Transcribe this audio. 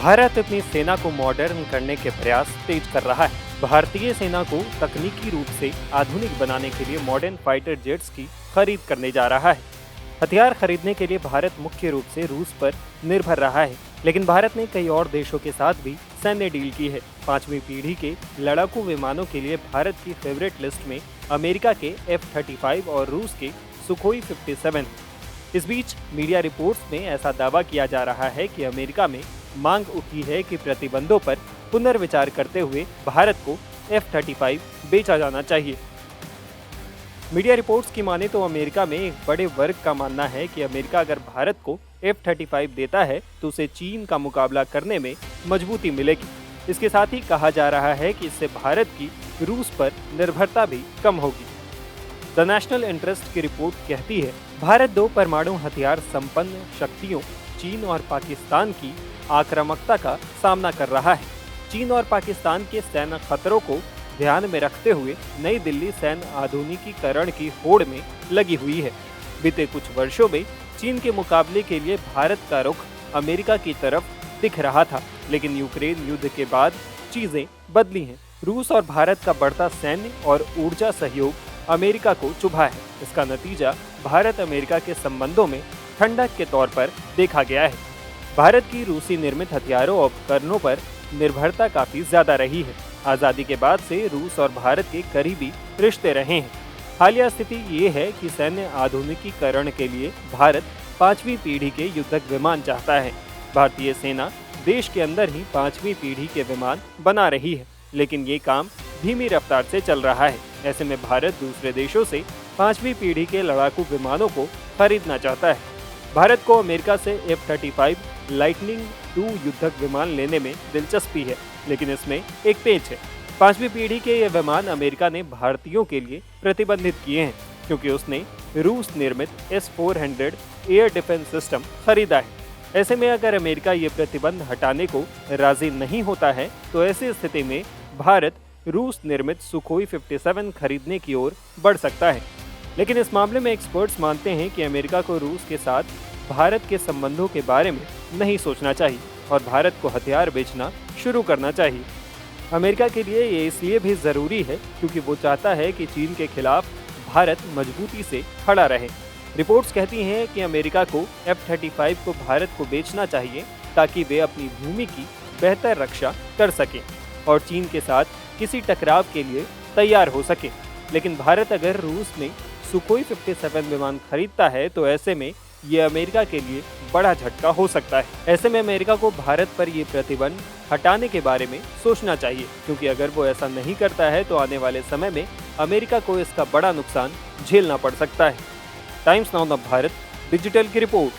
भारत अपनी सेना को मॉडर्न करने के प्रयास तेज कर रहा है। भारतीय सेना को तकनीकी रूप से आधुनिक बनाने के लिए मॉडर्न फाइटर जेट्स की खरीद करने जा रहा है। हथियार खरीदने के लिए भारत मुख्य रूप से रूस पर निर्भर रहा है, लेकिन भारत ने कई और देशों के साथ भी सैन्य डील की है। 5वीं पीढ़ी के लड़ाकू विमानों के लिए भारत की फेवरेट लिस्ट में अमेरिका के F-35 और रूस के सुखोई 57। इस बीच मीडिया रिपोर्ट्स में ऐसा दावा किया जा रहा है कि अमेरिका में मांग उठी है कि प्रतिबंधों पर पुनर्विचार करते हुए भारत को F-35 बेचा जाना चाहिए। मीडिया रिपोर्ट्स की माने तो अमेरिका में एक बड़े वर्ग का मानना है कि अमेरिका अगर भारत को F-35 देता है तो उसे चीन का मुकाबला करने में मजबूती मिलेगी। इसके साथ ही कहा जा रहा है कि इससे भारत की रूस पर निर्भरता भी कम होगी। द नेशनल इंटरेस्ट की रिपोर्ट कहती है, भारत 2 परमाणु हथियार संपन्न शक्तियों चीन और पाकिस्तान की आक्रामकता का सामना कर रहा है। चीन और पाकिस्तान के सैन्य खतरों को ध्यान में रखते हुए नई दिल्ली सैन्य आधुनिकीकरण की होड़ में लगी हुई है। बीते कुछ वर्षों में चीन के मुकाबले के लिए भारत का रुख अमेरिका की तरफ दिख रहा था, लेकिन यूक्रेन युद्ध के बाद चीजें बदली हैं। रूस और भारत का बढ़ता सैन्य और ऊर्जा सहयोग अमेरिका को चुभा है। इसका नतीजा भारत अमेरिका के संबंधों में ठंडक के तौर पर देखा गया है। भारत की रूसी निर्मित हथियारों और उपकरणों पर निर्भरता काफी ज्यादा रही है। आजादी के बाद से रूस और भारत के करीबी रिश्ते रहे हैं। हालिया स्थिति ये है कि सैन्य आधुनिकीकरण के लिए भारत 5वीं पीढ़ी के युद्धक विमान चाहता है। भारतीय सेना देश के अंदर ही 5वीं पीढ़ी के विमान बना रही है, लेकिन ये काम धीमी रफ्तार से चल रहा है। ऐसे में भारत दूसरे देशों से 5वीं पीढ़ी के लड़ाकू विमानों को खरीदना चाहता है। भारत को अमेरिका से F-35 लाइटनिंग II युद्धक विमान लेने में दिलचस्पी है, लेकिन इसमें एक पेच है। 5वीं पीढ़ी के ये विमान अमेरिका ने भारतीयों के लिए प्रतिबंधित किए हैं, क्योंकि उसने रूस निर्मित S-400 एयर डिफेंस सिस्टम खरीदा है। ऐसे में अगर अमेरिका ये प्रतिबंध हटाने को राजी नहीं होता है तो ऐसी स्थिति में भारत रूस निर्मित सुखोई 57 खरीदने की ओर बढ़ सकता है। लेकिन इस मामले में एक्सपर्ट्स मानते हैं कि अमेरिका को रूस के साथ भारत के संबंधों के बारे में नहीं सोचना चाहिए और भारत को हथियार बेचना शुरू करना चाहिए। अमेरिका के लिए ये इसलिए भी ज़रूरी है क्योंकि वो चाहता है कि चीन के खिलाफ भारत मजबूती से खड़ा रहे। रिपोर्ट्स कहती हैं कि अमेरिका को F-35 को भारत को बेचना चाहिए ताकि वे अपनी भूमि की बेहतर रक्षा कर सकें और चीन के साथ किसी टकराव के लिए तैयार हो सके। लेकिन भारत अगर रूस में सुखोई 57 विमान खरीदता है तो ऐसे में ये अमेरिका के लिए बड़ा झटका हो सकता है। ऐसे में अमेरिका को भारत पर ये प्रतिबंध हटाने के बारे में सोचना चाहिए, क्योंकि अगर वो ऐसा नहीं करता है तो आने वाले समय में अमेरिका को इसका बड़ा नुकसान झेलना पड़ सकता है। टाइम्स नाउ भारत डिजिटल की रिपोर्ट।